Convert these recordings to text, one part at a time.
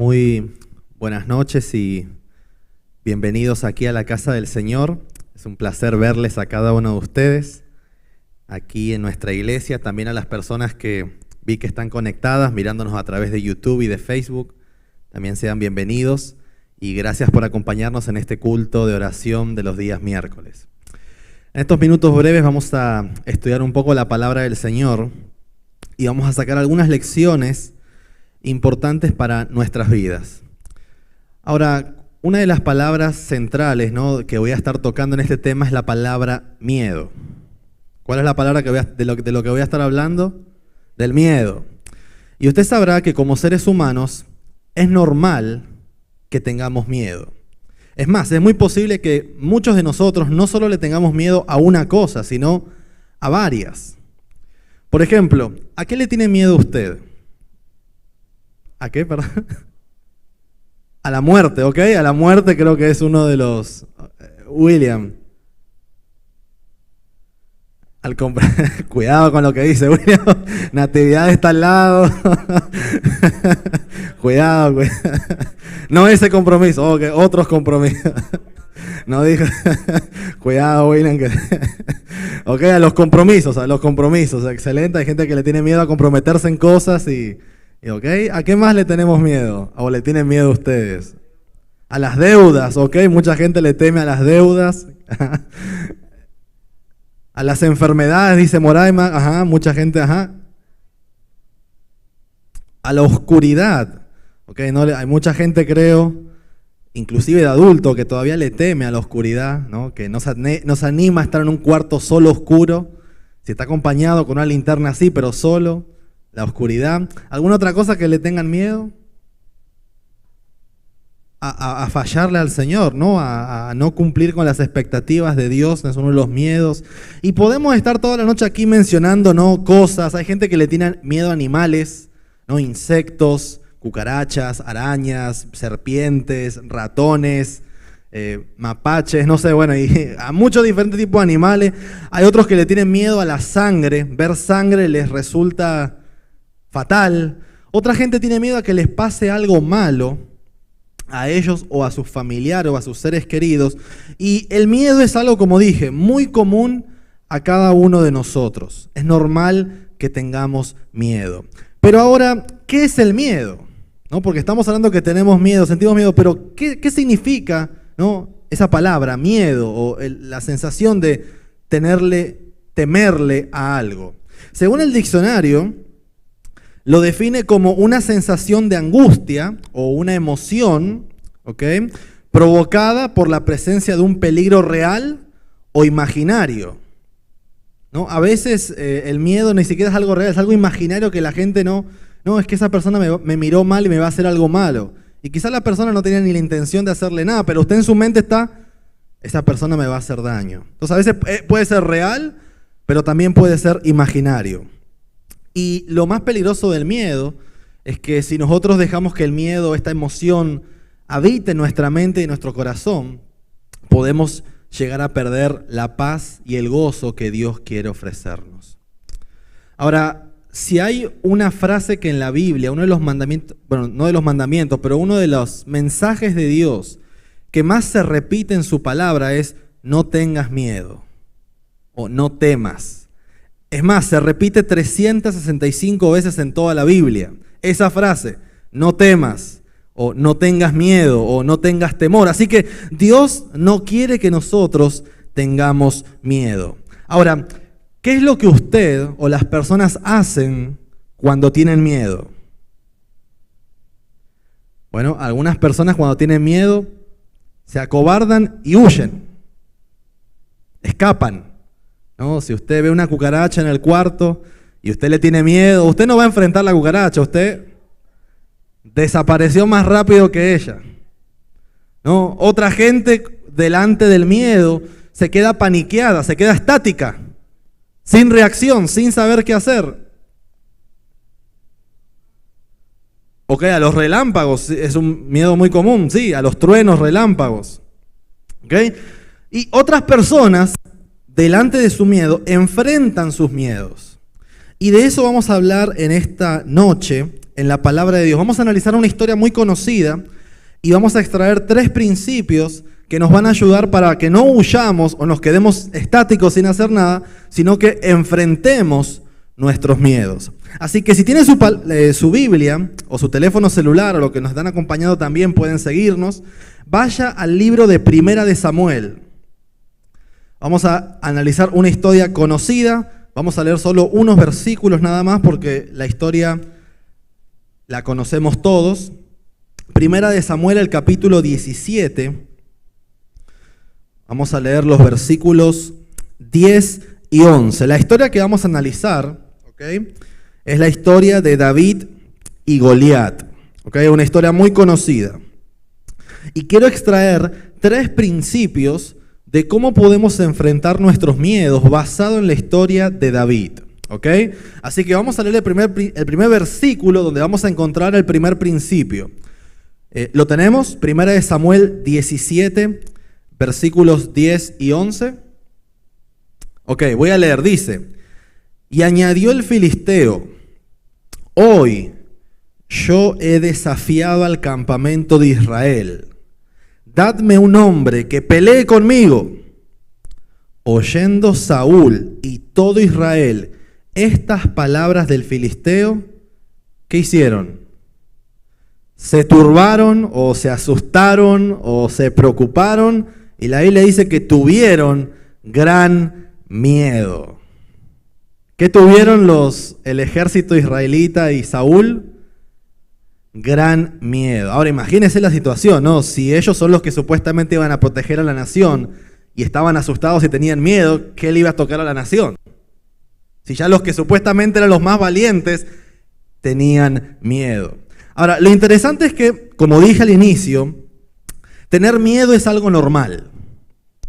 Muy buenas noches y bienvenidos aquí a la casa del Señor. Es un placer verles a cada uno de ustedes aquí en nuestra iglesia, también a las personas que vi que están conectadas, mirándonos a través de YouTube y de Facebook. También sean bienvenidos y gracias por acompañarnos en este culto de oración de los días miércoles. En estos minutos breves vamos a estudiar un poco la palabra del Señor y vamos a sacar algunas lecciones importantes para nuestras vidas. Ahora, una de las palabras centrales, ¿no?, que voy a estar tocando en este tema es la palabra miedo. ¿Cuál es la palabra de lo que voy a estar hablando? Del miedo. Y usted sabrá que como seres humanos es normal que tengamos miedo. Es más, es muy posible que muchos de nosotros no solo le tengamos miedo a una cosa, sino a varias. Por ejemplo, ¿a qué le tiene miedo usted? ¿A qué, perdón? A la muerte, ¿ok? A la muerte creo que es uno de los... William. Cuidado con lo que dice William. Natividad está al lado. Cuidado. No ese compromiso, okay, otros compromisos. No dijo. Cuidado, William. Ok, a los compromisos. Excelente. Hay gente que le tiene miedo a comprometerse en cosas y ok, ¿a qué más le tenemos miedo? ¿O le tienen miedo ustedes? A las deudas, ok, mucha gente le teme a las deudas. A las enfermedades, dice Moraima, ajá, mucha gente, ajá. A la oscuridad, ok, no, hay mucha gente, creo, inclusive de adulto, que todavía le teme a la oscuridad, ¿no? Que no se anima a estar en un cuarto solo oscuro. Si está acompañado con una linterna así, pero solo. La oscuridad. ¿Alguna otra cosa que le tengan miedo? A fallarle al Señor, ¿no? A no cumplir con las expectativas de Dios, es uno de los miedos. Y podemos estar toda la noche aquí mencionando, ¿no?, cosas. Hay gente que le tiene miedo a animales, ¿no? Insectos, cucarachas, arañas, serpientes, ratones, mapaches, no sé, bueno, y a muchos diferentes tipos de animales. Hay otros que le tienen miedo a la sangre. Ver sangre les resulta fatal. Otra gente tiene miedo a que les pase algo malo a ellos o a sus familiares o a sus seres queridos. Y el miedo es algo, como dije, muy común a cada uno de nosotros. Es normal que tengamos miedo. Pero ahora, ¿qué es el miedo? ¿No? Porque estamos hablando que tenemos miedo, sentimos miedo, pero ¿qué significa, ¿no?, esa palabra, miedo, o la sensación de temerle a algo? Según el diccionario, lo define como una sensación de angustia o una emoción, ¿ok?, provocada por la presencia de un peligro real o imaginario, ¿no? A veces el miedo ni siquiera es algo real, es algo imaginario que la gente no, es que esa persona me miró mal y me va a hacer algo malo. Y quizás la persona no tenía ni la intención de hacerle nada, pero usted en su mente está, esa persona me va a hacer daño. Entonces a veces puede ser real, pero también puede ser imaginario. Y lo más peligroso del miedo es que si nosotros dejamos que el miedo, esta emoción, habite en nuestra mente y en nuestro corazón, podemos llegar a perder la paz y el gozo que Dios quiere ofrecernos. Ahora, si hay una frase que en la Biblia, uno de los mandamientos, bueno, no de los mandamientos, pero uno de los mensajes de Dios que más se repite en su palabra es: no tengas miedo o no temas. Es más, se repite 365 veces en toda la Biblia. Esa frase, no temas, o no tengas miedo, o no tengas temor. Así que Dios no quiere que nosotros tengamos miedo. Ahora, ¿qué es lo que usted o las personas hacen cuando tienen miedo? Bueno, algunas personas cuando tienen miedo se acobardan y huyen, escapan. ¿No? Si usted ve una cucaracha en el cuarto y usted le tiene miedo, usted no va a enfrentar la cucaracha, usted desapareció más rápido que ella, ¿no? Otra gente delante del miedo se queda paniqueada, se queda estática, sin reacción, sin saber qué hacer. Ok, a los relámpagos es un miedo muy común, sí, a los truenos, relámpagos. Ok, y otras personas delante de su miedo, enfrentan sus miedos. Y de eso vamos a hablar en esta noche, en la palabra de Dios. Vamos a analizar una historia muy conocida y vamos a extraer 3 principios que nos van a ayudar para que no huyamos o nos quedemos estáticos sin hacer nada, sino que enfrentemos nuestros miedos. Así que si tienen su Biblia o su teléfono celular o lo que nos están acompañando también pueden seguirnos, vaya al libro de Primera de Samuel. Vamos a analizar una historia conocida, vamos a leer solo unos versículos nada más porque la historia la conocemos todos. Primera de Samuel, el capítulo 17. Vamos a leer los versículos 10 y 11. La historia que vamos a analizar, ¿okay?, es la historia de David y Goliat. ¿Okay? Una historia muy conocida. Y quiero extraer 3 principios de cómo podemos enfrentar nuestros miedos basado en la historia de David. ¿Okay? Así que vamos a leer el primer versículo donde vamos a encontrar el primer principio. ¿Lo tenemos? Primera de Samuel 17, versículos 10 y 11. Ok, voy a leer. Dice: y añadió el filisteo: hoy yo he desafiado al campamento de Israel. Dadme un hombre que pelee conmigo. Oyendo Saúl y todo Israel estas palabras del filisteo, ¿qué hicieron? Se turbaron o se asustaron o se preocuparon, y la Biblia dice que tuvieron gran miedo. ¿Qué tuvieron el ejército israelita y Saúl? Gran miedo. Ahora imagínense la situación, ¿no? Si ellos son los que supuestamente iban a proteger a la nación y estaban asustados y tenían miedo, ¿qué le iba a tocar a la nación? Si ya los que supuestamente eran los más valientes tenían miedo. Ahora, lo interesante es que, como dije al inicio, tener miedo es algo normal.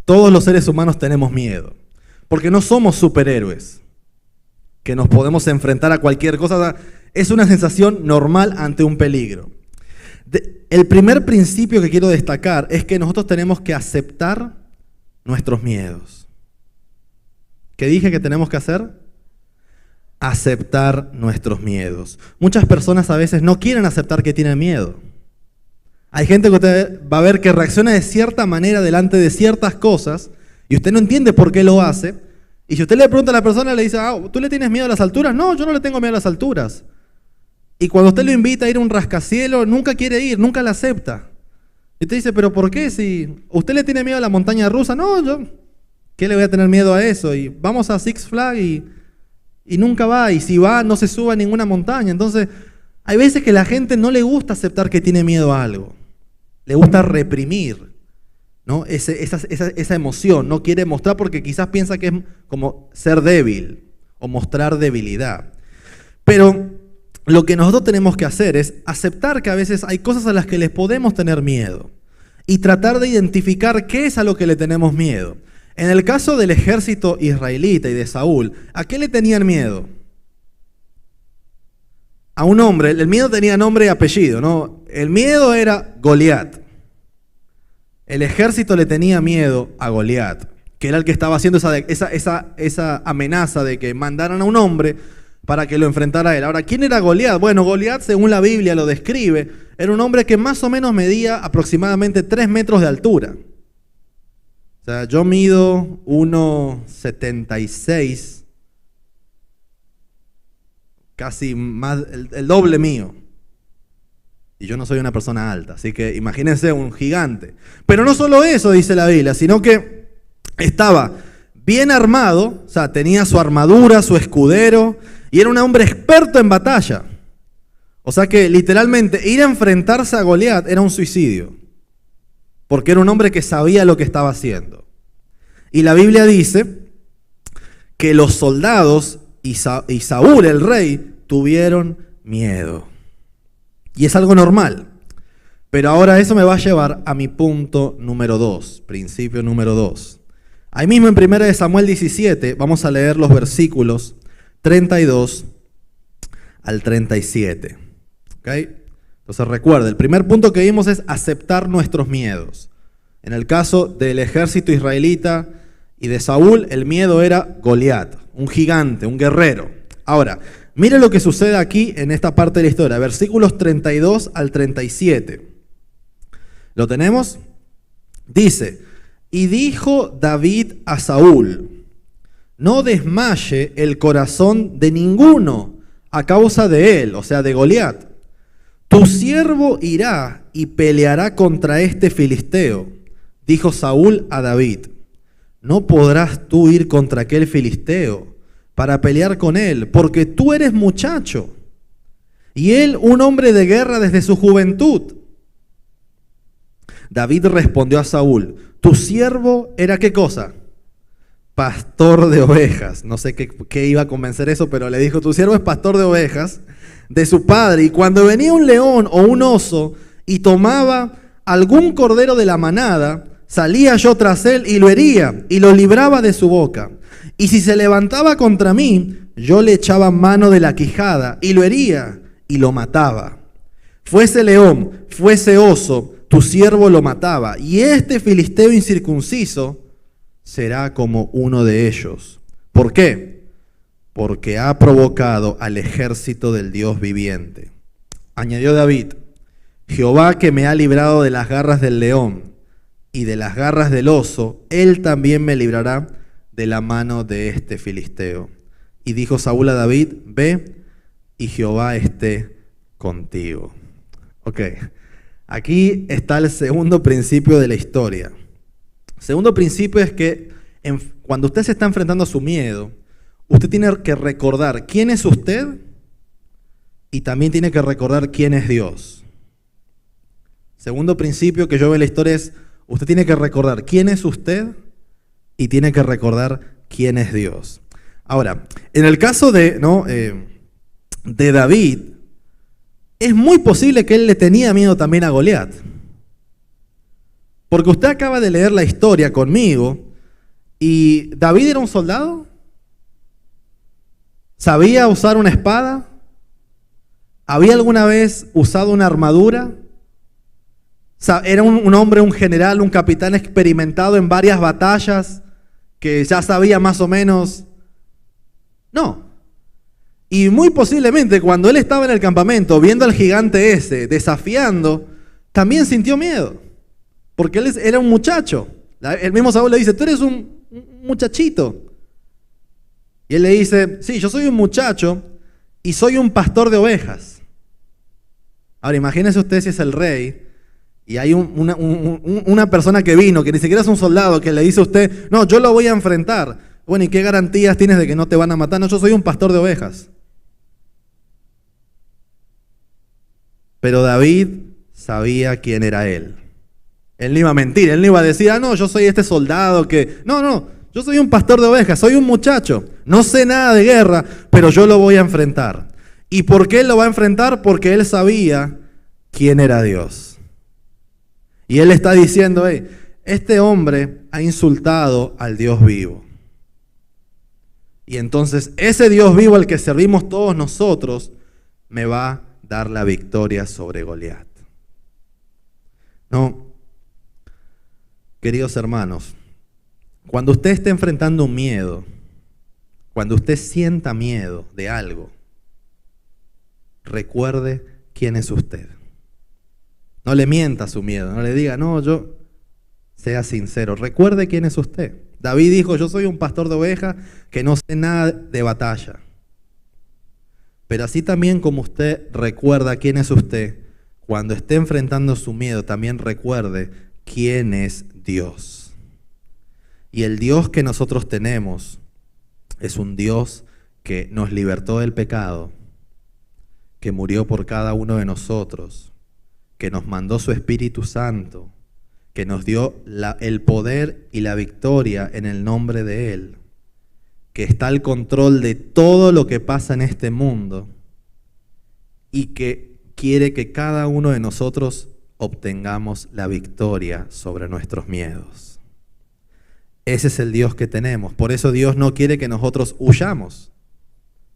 Todos los seres humanos tenemos miedo, porque no somos superhéroes, que nos podemos enfrentar a cualquier cosa. Es una sensación normal ante un peligro. El primer principio que quiero destacar es que nosotros tenemos que aceptar nuestros miedos. ¿Qué dije que tenemos que hacer? Aceptar nuestros miedos. Muchas personas a veces no quieren aceptar que tienen miedo. Hay gente que usted va a ver que reacciona de cierta manera delante de ciertas cosas y usted no entiende por qué lo hace. Y si usted le pregunta a la persona, le dice: ¿tú le tienes miedo a las alturas? No, yo no le tengo miedo a las alturas. Y cuando usted lo invita a ir a un rascacielos, nunca quiere ir, nunca la acepta. Y usted dice: ¿pero por qué? Si usted le tiene miedo a la montaña rusa, no, ¿qué le voy a tener miedo a eso? Y vamos a Six Flags y nunca va, y si va no se sube a ninguna montaña. Entonces, hay veces que la gente no le gusta aceptar que tiene miedo a algo. Le gusta reprimir, ¿no? Esa emoción, no quiere mostrar porque quizás piensa que es como ser débil o mostrar debilidad. Pero lo que nosotros tenemos que hacer es aceptar que a veces hay cosas a las que les podemos tener miedo y tratar de identificar qué es a lo que le tenemos miedo. En el caso del ejército israelita y de Saúl, ¿a qué le tenían miedo? A un hombre. El miedo tenía nombre y apellido, ¿no? El miedo era Goliat. El ejército le tenía miedo a Goliat, que era el que estaba haciendo esa amenaza de que mandaran a un hombre para que lo enfrentara a él. Ahora, ¿quién era Goliat? Bueno, Goliat, según la Biblia lo describe, era un hombre que más o menos medía aproximadamente 3 metros de altura. O sea, yo mido 1,76, casi más, el doble mío. Y yo no soy una persona alta, así que imagínense un gigante. Pero no solo eso, dice la Biblia, sino que estaba bien armado, o sea, tenía su armadura, su escudero, y era un hombre experto en batalla. O sea que literalmente ir a enfrentarse a Goliat era un suicidio, porque era un hombre que sabía lo que estaba haciendo. Y la Biblia dice que los soldados y Saúl, el rey, tuvieron miedo. Y es algo normal. Pero ahora eso me va a llevar a mi punto número 2, principio número 2. Ahí mismo en 1 Samuel 17 vamos a leer los versículos 32 al 37. ¿Okay? Entonces recuerda, el primer punto que vimos es aceptar nuestros miedos. En el caso del ejército israelita y de Saúl, el miedo era Goliat, un gigante, un guerrero. Ahora, mire lo que sucede aquí en esta parte de la historia, versículos 32 al 37. ¿Lo tenemos? Dice, y dijo David a Saúl, no desmaye el corazón de ninguno a causa de él, o sea, de Goliat. Tu siervo irá y peleará contra este filisteo. Dijo Saúl a David, no podrás tú ir contra aquel filisteo para pelear con él, porque tú eres muchacho, y él un hombre de guerra desde su juventud. David respondió a Saúl, tu siervo era ¿qué cosa? Pastor de ovejas. No sé qué iba a convencer eso, pero le dijo, tu siervo es pastor de ovejas de su padre. Y cuando venía un león o un oso y tomaba algún cordero de la manada, salía yo tras él y lo hería y lo libraba de su boca. Y si se levantaba contra mí, yo le echaba mano de la quijada y lo hería y lo mataba. Fuese león, fuese oso, tu siervo lo mataba. Y este filisteo incircunciso será como uno de ellos. ¿Por qué? Porque ha provocado al ejército del Dios viviente. Añadió David, Jehová que me ha librado de las garras del león y de las garras del oso, él también me librará de la mano de este filisteo. Y dijo Saúl a David, ve y Jehová esté contigo. Ok, aquí está el segundo principio de la historia. Segundo principio es que cuando usted se está enfrentando a su miedo, usted tiene que recordar quién es usted y también tiene que recordar quién es Dios. Segundo principio que yo veo en la historia es, usted tiene que recordar quién es usted y tiene que recordar quién es Dios. Ahora, en el caso de David, es muy posible que él le tenía miedo también a Goliat. Porque usted acaba de leer la historia conmigo y David era un soldado. ¿Sabía usar una espada? ¿Había alguna vez usado una armadura? ¿Era un hombre, un general, un capitán experimentado en varias batallas que ya sabía más o menos? No. Y muy posiblemente cuando él estaba en el campamento viendo al gigante ese, desafiando, también sintió miedo. Porque él era un muchacho. El mismo Saúl le dice, tú eres un muchachito. Y él le dice, sí, yo soy un muchacho y soy un pastor de ovejas. Ahora imagínese usted si es el rey y hay una persona que vino, que ni siquiera es un soldado, que le dice a usted, no, yo lo voy a enfrentar. Bueno, ¿y qué garantías tienes de que no te van a matar? No, yo soy un pastor de ovejas. Pero David sabía quién era él. Él no iba a mentir, él no iba a decir, no, yo soy este soldado que... No, yo soy un pastor de ovejas, soy un muchacho, no sé nada de guerra, pero yo lo voy a enfrentar. ¿Y por qué él lo va a enfrentar? Porque él sabía quién era Dios. Y él está diciendo, este hombre ha insultado al Dios vivo. Y entonces ese Dios vivo al que servimos todos nosotros me va a dar la victoria sobre Goliat. No. Queridos hermanos, cuando usted esté enfrentando un miedo, cuando usted sienta miedo de algo, recuerde quién es usted. No le mienta su miedo, no le diga, sea sincero, recuerde quién es usted. David dijo, yo soy un pastor de ovejas que no sé nada de batalla. Pero así también como usted recuerda quién es usted, cuando esté enfrentando su miedo, también recuerde quién es Dios. Y el Dios que nosotros tenemos es un Dios que nos libertó del pecado, que murió por cada uno de nosotros, que nos mandó su Espíritu Santo, que nos dio el poder y la victoria en el nombre de Él, que está al control de todo lo que pasa en este mundo y que quiere que cada uno de nosotros obtengamos la victoria sobre nuestros miedos. Ese es el Dios que tenemos. Por eso Dios no quiere que nosotros huyamos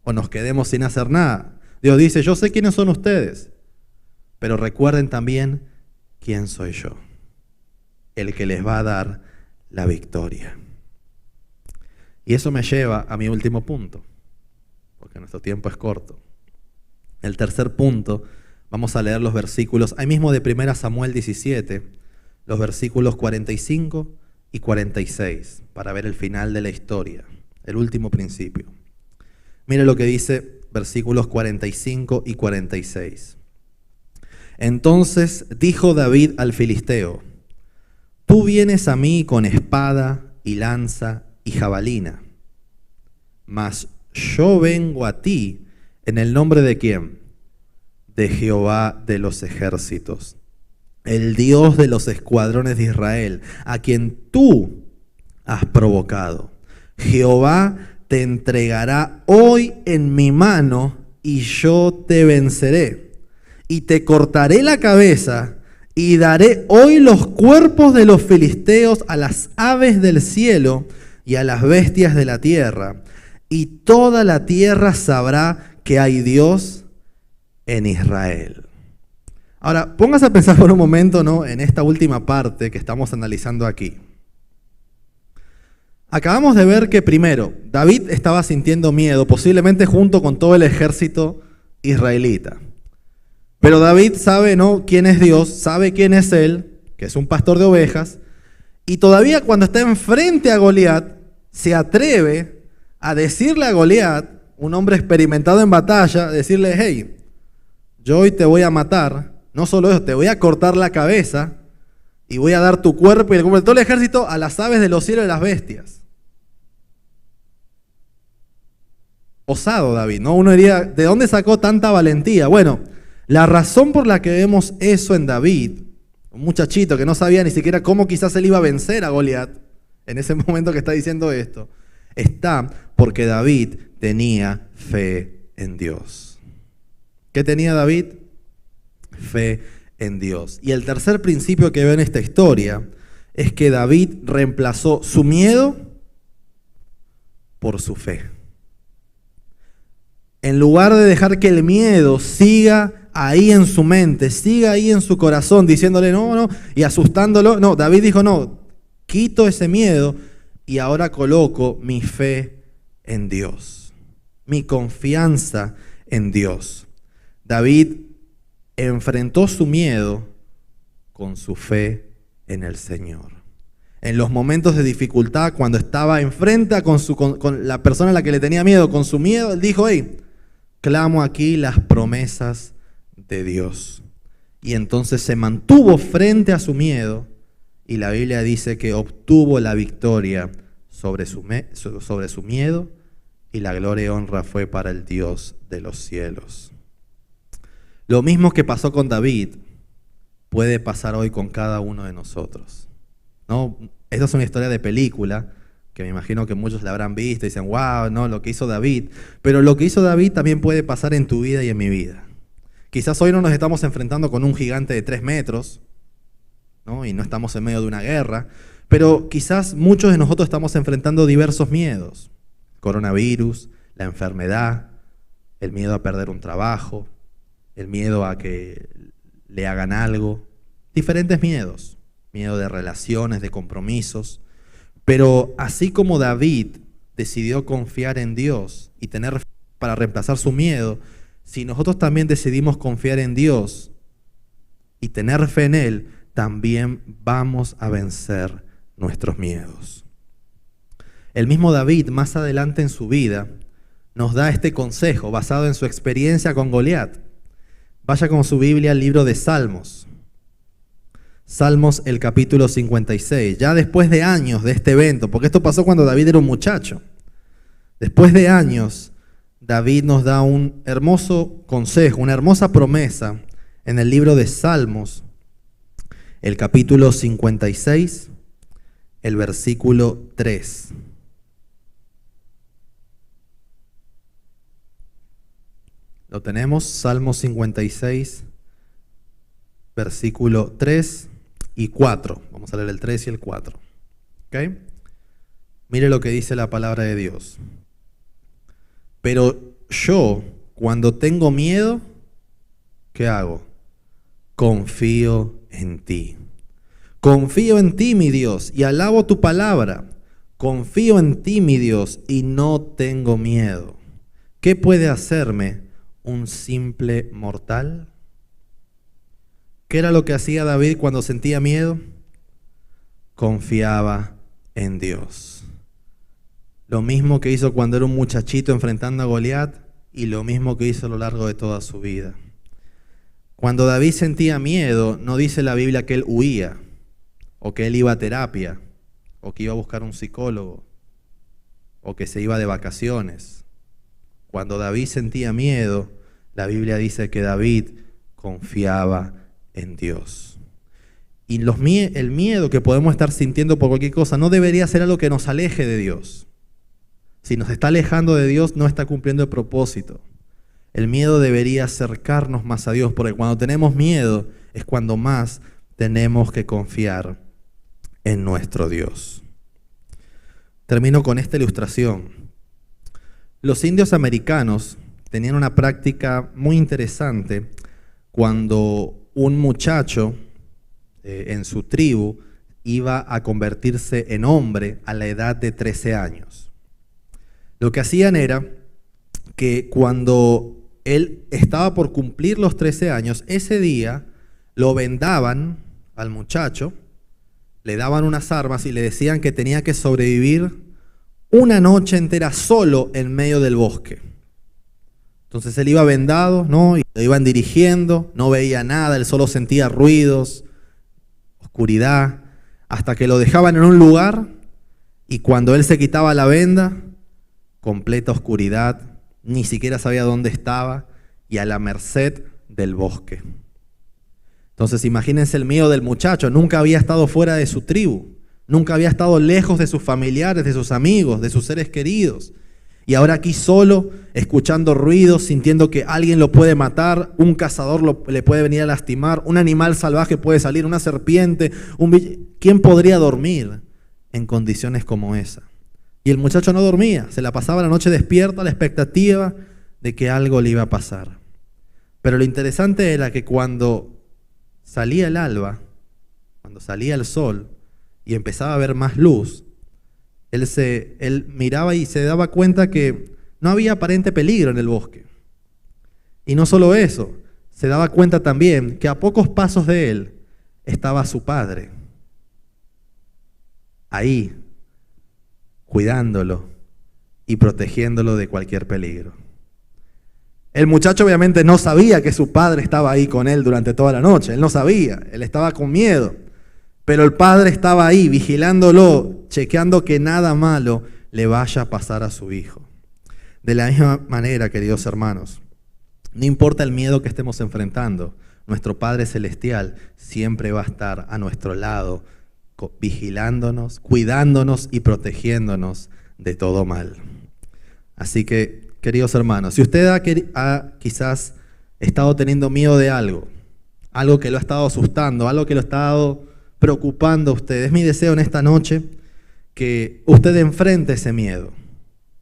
o nos quedemos sin hacer nada. Dios dice, yo sé quiénes son ustedes, pero recuerden también quién soy yo, el que les va a dar la victoria. Y eso me lleva a mi último punto. porque nuestro tiempo es corto. El tercer punto, vamos a leer los versículos, ahí mismo de 1 Samuel 17, los versículos 45 y 46, para ver el final de la historia, el último principio. Mire lo que dice versículos 45 y 46. Entonces dijo David al filisteo: tú vienes a mí con espada y lanza y jabalina, mas yo vengo a ti en el nombre de ¿quién? De Jehová de los ejércitos, el Dios de los escuadrones de Israel, a quien tú has provocado. Jehová te entregará hoy en mi mano y yo te venceré. Y te cortaré la cabeza y daré hoy los cuerpos de los filisteos a las aves del cielo y a las bestias de la tierra. Y toda la tierra sabrá que hay Dios en Israel. Ahora, póngase a pensar por un momento, ¿no?, en esta última parte que estamos analizando aquí. Acabamos de ver que primero, David estaba sintiendo miedo, posiblemente junto con todo el ejército israelita. Pero David sabe, ¿no?, quién es Dios, sabe quién es él, que es un pastor de ovejas, y todavía cuando está enfrente a Goliat, se atreve a decirle a Goliat, un hombre experimentado en batalla, decirle: hey, yo hoy te voy a matar, no solo eso, te voy a cortar la cabeza y voy a dar tu cuerpo y el cuerpo de todo el ejército a las aves de los cielos y las bestias. Osado David, ¿no? Uno diría, ¿de dónde sacó tanta valentía? Bueno, la razón por la que vemos eso en David, un muchachito que no sabía ni siquiera cómo quizás él iba a vencer a Goliat, en ese momento que está diciendo esto, está porque David tenía fe en Dios. ¿Qué tenía David? Fe en Dios. Y el tercer principio que veo en esta historia es que David reemplazó su miedo por su fe. En lugar de dejar que el miedo siga ahí en su mente, siga ahí en su corazón, diciéndole no, y asustándolo, no, David dijo: no, quito ese miedo y ahora coloco mi fe en Dios, mi confianza en Dios. David enfrentó su miedo con su fe en el Señor. En los momentos de dificultad, cuando estaba enfrente con la persona a la que le tenía miedo, con su miedo, él dijo: hey, clamo aquí las promesas de Dios. Y entonces se mantuvo frente a su miedo y la Biblia dice que obtuvo la victoria sobre su miedo, y la gloria y honra fue para el Dios de los cielos. Lo mismo que pasó con David puede pasar hoy con cada uno de nosotros, ¿no? Esta es una historia de película que me imagino que muchos la habrán visto y dicen: wow, no, lo que hizo David. Pero lo que hizo David también puede pasar en tu vida y en mi vida. Quizás hoy no nos estamos enfrentando con un gigante de 3 metros, ¿no?, y no estamos en medio de una guerra, pero quizás muchos de nosotros estamos enfrentando diversos miedos: coronavirus, la enfermedad, el miedo a perder un trabajo, el miedo a que le hagan algo, diferentes miedos, miedo de relaciones, de compromisos. Pero así como David decidió confiar en Dios y tener fe para reemplazar su miedo, si nosotros también decidimos confiar en Dios y tener fe en Él, también vamos a vencer nuestros miedos. El mismo David, más adelante en su vida, nos da este consejo basado en su experiencia con Goliat. Vaya con su Biblia al libro de Salmos. Salmos, el capítulo 56. Ya después de años de este evento, porque esto pasó cuando David era un muchacho. Después de años, David nos da un hermoso consejo, una hermosa promesa en el libro de Salmos, el capítulo 56, el versículo 3. Lo tenemos, Salmos 56, versículo 3 y 4. Vamos a leer el 3 y el 4. ¿Okay? Mire lo que dice la palabra de Dios. Pero yo, cuando tengo miedo, ¿qué hago? Confío en ti. Confío en ti, mi Dios, y alabo tu palabra. Confío en ti, mi Dios, y no tengo miedo. ¿qué puede hacerme un simple mortal? ¿Qué era lo que hacía David cuando sentía miedo? Confiaba en Dios. Lo mismo que hizo cuando era un muchachito enfrentando a Goliat y lo mismo que hizo a lo largo de toda su vida. Cuando David sentía miedo, no dice la Biblia que él huía, o que él iba a terapia, o que iba a buscar un psicólogo, o que se iba de vacaciones. Cuando David sentía miedo, la Biblia dice que David confiaba en Dios. Y el miedo que podemos estar sintiendo por cualquier cosa no debería ser algo que nos aleje de Dios. Si nos está alejando de Dios, no está cumpliendo el propósito. El miedo debería acercarnos más a Dios, porque cuando tenemos miedo es cuando más tenemos que confiar en nuestro Dios. Termino con esta ilustración. Los indios americanos tenían una práctica muy interesante cuando un muchacho en su tribu iba a convertirse en hombre a la edad de 13 años. Lo que hacían era que cuando él estaba por cumplir los 13 años, ese día lo vendaban al muchacho, le daban unas armas y le decían que tenía que sobrevivir una noche entera solo en medio del bosque. Entonces él iba vendado, ¿no? Y lo iban dirigiendo, no veía nada, él solo sentía ruidos, oscuridad, hasta que lo dejaban en un lugar y cuando él se quitaba la venda, completa oscuridad, ni siquiera sabía dónde estaba y a la merced del bosque. Entonces imagínense el miedo del muchacho, nunca había estado fuera de su tribu, nunca había estado lejos de sus familiares, de sus amigos, de sus seres queridos. Y ahora aquí solo, escuchando ruidos, sintiendo que alguien lo puede matar, un cazador le puede venir a lastimar, un animal salvaje puede salir, una serpiente, ¿quién podría dormir en condiciones como esa? Y el muchacho no dormía, se la pasaba la noche despierto a la expectativa de que algo le iba a pasar. Pero lo interesante era que cuando salía el alba, cuando salía el sol y empezaba a haber más luz, él miraba y se daba cuenta que no había aparente peligro en el bosque. Y no solo eso, se daba cuenta también que a pocos pasos de él estaba su padre, ahí, cuidándolo y protegiéndolo de cualquier peligro. El muchacho obviamente no sabía que su padre estaba ahí con él durante toda la noche, él no sabía, él estaba con miedo, pero el padre estaba ahí vigilándolo, chequeando que nada malo le vaya a pasar a su hijo. De la misma manera, queridos hermanos, no importa el miedo que estemos enfrentando, nuestro Padre Celestial siempre va a estar a nuestro lado, vigilándonos, cuidándonos y protegiéndonos de todo mal. Así que, queridos hermanos, si usted ha quizás estado teniendo miedo de algo que lo ha estado asustando, algo que lo ha estado preocupando a usted, es mi deseo en esta noche que usted enfrente ese miedo,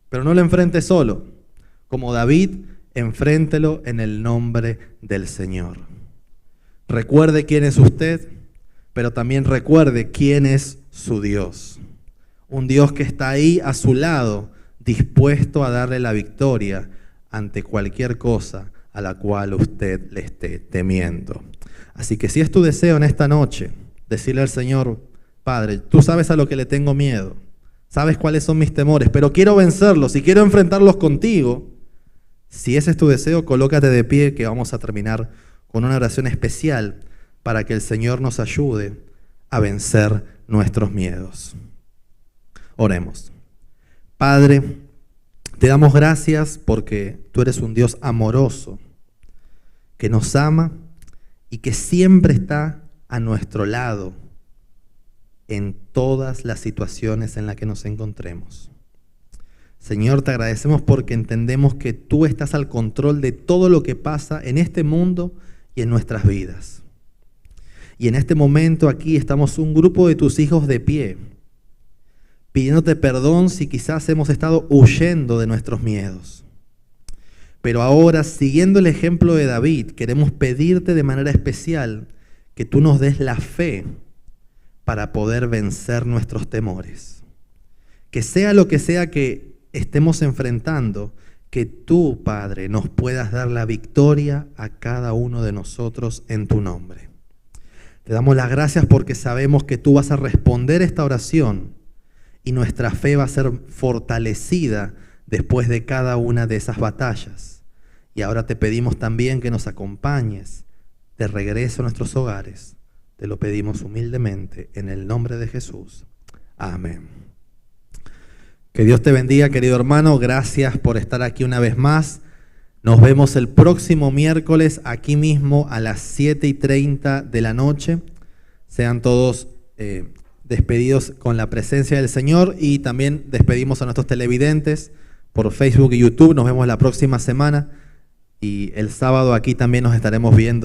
pero no lo enfrente solo. Como David, enfréntelo en el nombre del Señor. Recuerde quién es usted, pero también recuerde quién es su Dios. Un Dios que está ahí a su lado, dispuesto a darle la victoria ante cualquier cosa a la cual usted le esté temiendo. Así que si es tu deseo en esta noche, decirle al Señor: Padre, tú sabes a lo que le tengo miedo, sabes cuáles son mis temores, pero quiero vencerlos y quiero enfrentarlos contigo. Si ese es tu deseo, colócate de pie, que vamos a terminar con una oración especial para que el Señor nos ayude a vencer nuestros miedos. Oremos. Padre, te damos gracias porque tú eres un Dios amoroso, que nos ama y que siempre está a nuestro lado en todas las situaciones en las que nos encontremos. Señor, te agradecemos porque entendemos que tú estás al control de todo lo que pasa en este mundo y en nuestras vidas. Y en este momento aquí estamos un grupo de tus hijos de pie, pidiéndote perdón si quizás hemos estado huyendo de nuestros miedos. Pero ahora, siguiendo el ejemplo de David, queremos pedirte de manera especial que tú nos des la fe para poder vencer nuestros temores. Que sea lo que sea que estemos enfrentando, que tú, Padre, nos puedas dar la victoria a cada uno de nosotros en tu nombre. Te damos las gracias porque sabemos que tú vas a responder esta oración y nuestra fe va a ser fortalecida después de cada una de esas batallas. Y ahora te pedimos también que nos acompañes de regreso a nuestros hogares. Te lo pedimos humildemente en el nombre de Jesús. Amén. Que Dios te bendiga, querido hermano. Gracias por estar aquí una vez más. Nos vemos el próximo miércoles aquí mismo a las 7:30 de la noche. Sean todos despedidos con la presencia del Señor y también despedimos a nuestros televidentes por Facebook y YouTube. Nos vemos la próxima semana y el sábado aquí también nos estaremos viendo.